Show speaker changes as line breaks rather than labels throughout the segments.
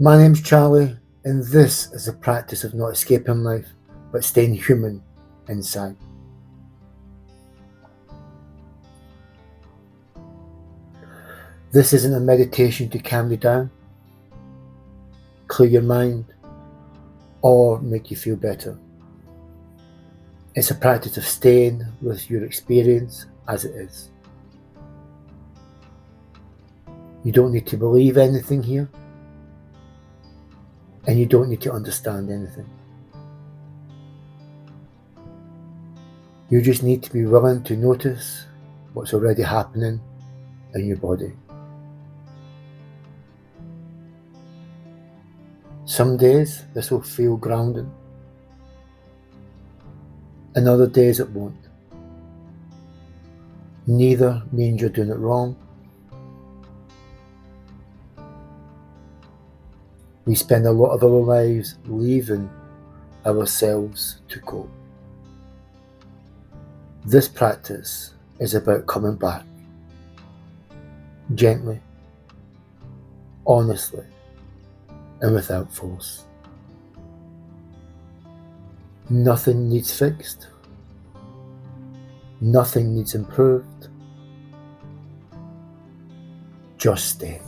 My name's Charlie, and this is a practice of not escaping life, but staying human inside. This isn't a meditation to calm you down, clear your mind, or make you feel better. It's a practice of staying with your experience as it is. You don't need to believe anything here, and you don't need to understand anything. You just need to be willing to notice what's already happening in your body. Some days this will feel grounding, and other days it won't. Neither means you're doing it wrong. We spend a lot of our lives leaving ourselves to cope. This practice is about coming back, gently, honestly, and without force. Nothing needs fixed. Nothing needs improved. Just stay.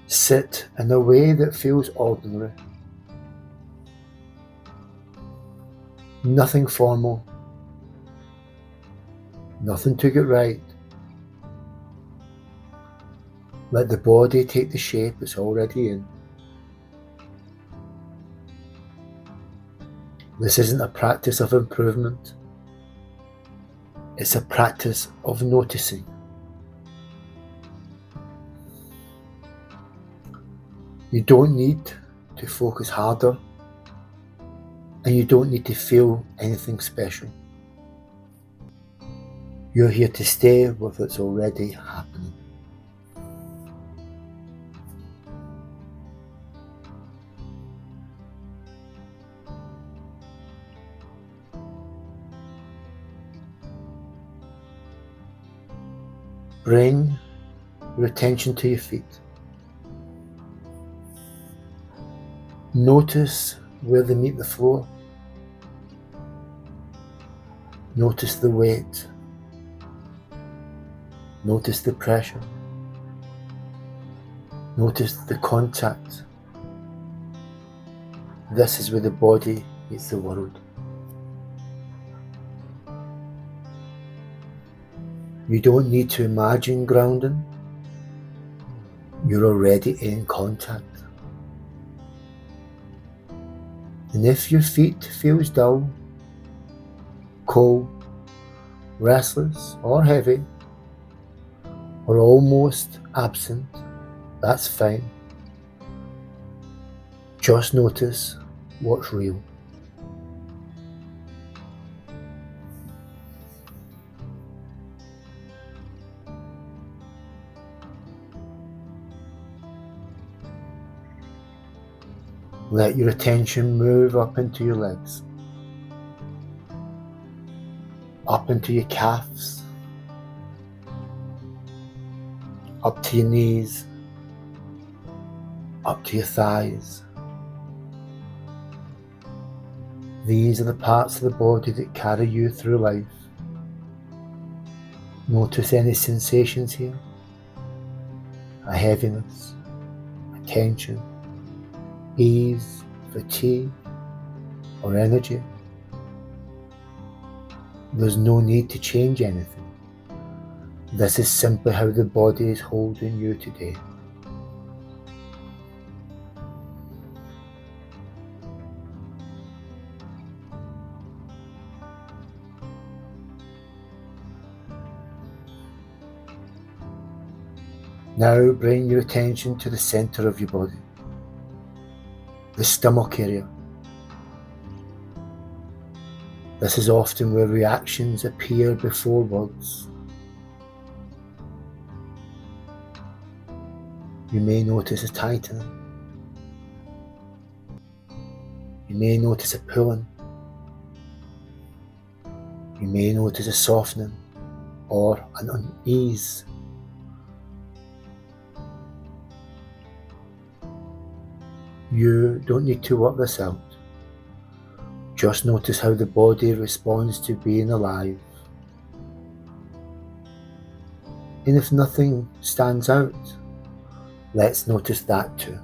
Sit in a way that feels ordinary. Nothing formal. Nothing to get right. Let the body take the shape it's already in. This isn't a practice of improvement. It's a practice of noticing. You don't need to focus harder, and you don't need to feel anything special. You're here to stay with what's already happening. Bring your attention to your feet. Notice where they meet the floor. Notice the weight. Notice the pressure. Notice the contact. This is where the body meets the world. You don't need to imagine grounding. You're already in contact. And if your feet feels dull, cold, restless, or heavy, or almost absent, that's fine. Just notice what's real. Let your attention move up into your legs, up into your calves, up to your knees, up to your thighs. These are the parts of the body that carry you through life. Notice any sensations here, a heaviness, a tension, ease, fatigue, or energy. There's no need to change anything. This is simply how the body is holding you today. Now bring your attention to the center of your body. the stomach area. This is often where reactions appear before words. You may notice a tightening. You may notice a pulling. You may notice a softening or an unease. You don't need to work this out. Just notice how the body responds to being alive. And if nothing stands out, let's notice that too.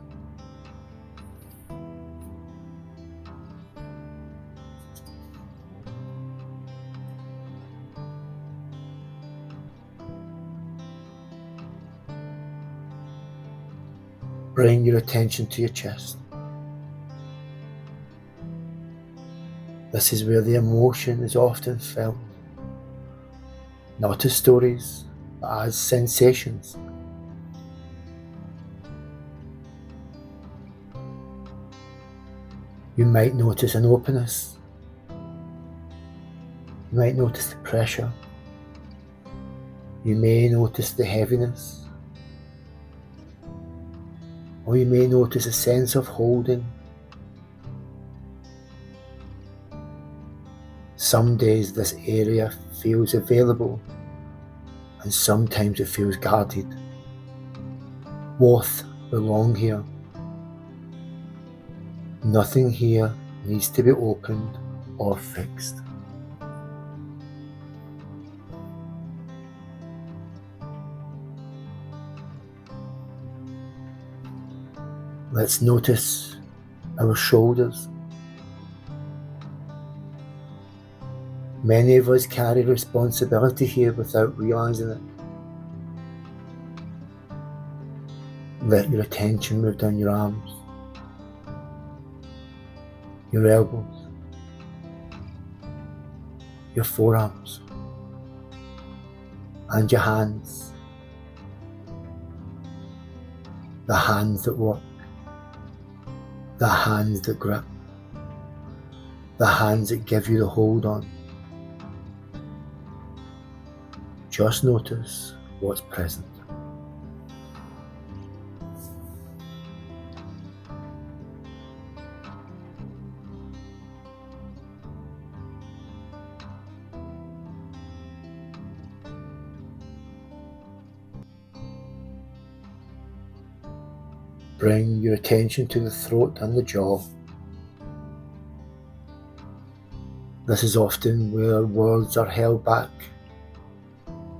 Bring your attention to your chest. This is where the emotion is often felt, not as stories, but as sensations. You might notice an openness. You might notice the pressure. You may notice the heaviness. Or you may notice a sense of holding. Some days this area feels available, and sometimes it feels guarded. Both belong here. Nothing here needs to be opened or fixed. Let's notice our shoulders. Many of us carry responsibility here without realizing it. Let your attention move down your arms, your elbows, your forearms, and your hands. The hands that work, the hands that grip, the hands that give you the hold on. Just notice what's present. Bring your attention to the throat and the jaw. This is often where words are held back,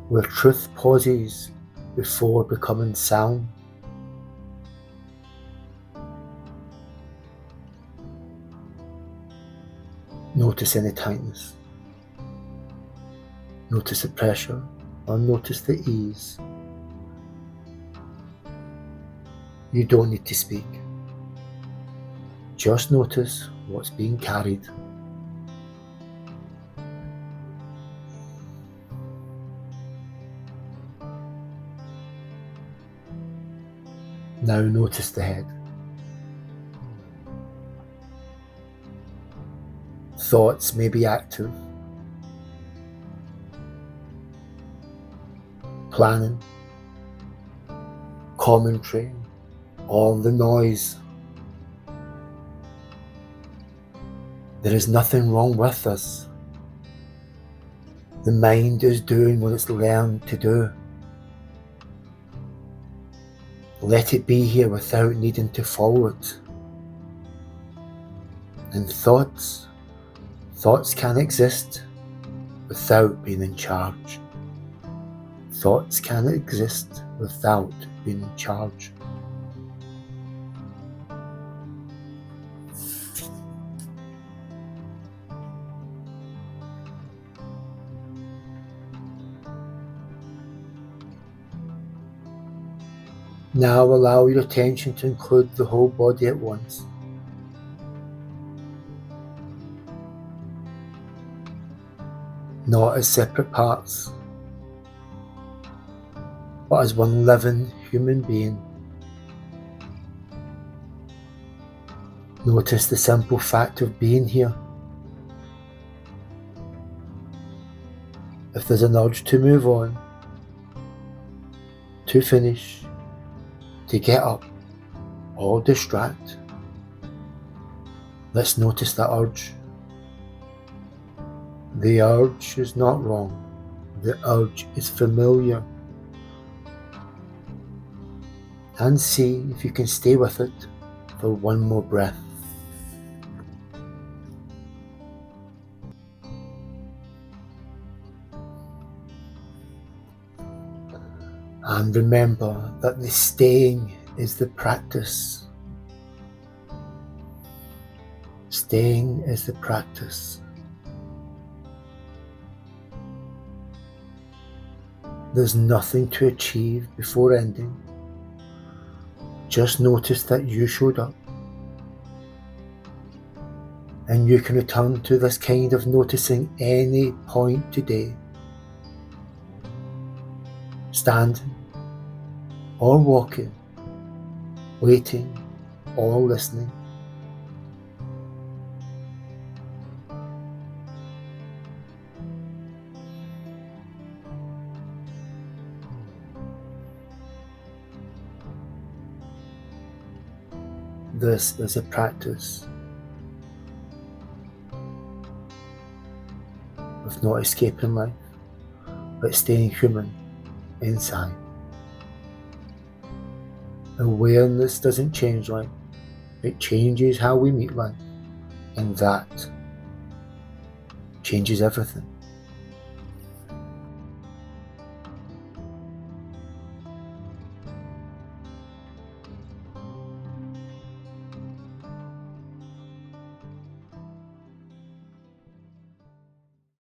where truth pauses before becoming sound. Notice any tightness. Notice the pressure, or notice the ease. You don't need to speak. Just notice what's being carried. Now notice the head. Thoughts may be active, planning, commentary, all the noise. There is nothing wrong with this. The mind is doing what it's learned to do. Let it be here without needing to follow it. And thoughts can exist without being in charge. Thoughts can exist without being in charge. Now allow your attention to include the whole body at once. Not as separate parts, but as one living human being. Notice the simple fact of being here. If there's an urge to move on, to finish, to get up, or distract, let's notice that urge. The urge is not wrong. The urge is familiar. And see if you can stay with it for one more breath. And remember that the staying is the practice. Staying is the practice. There's nothing to achieve before ending. Just notice that you showed up. And you can return to this kind of noticing any point today. Standing or walking, waiting or listening. This is a practice of not escaping life, but staying human inside. Awareness doesn't change life, it changes how we meet life, and that changes everything.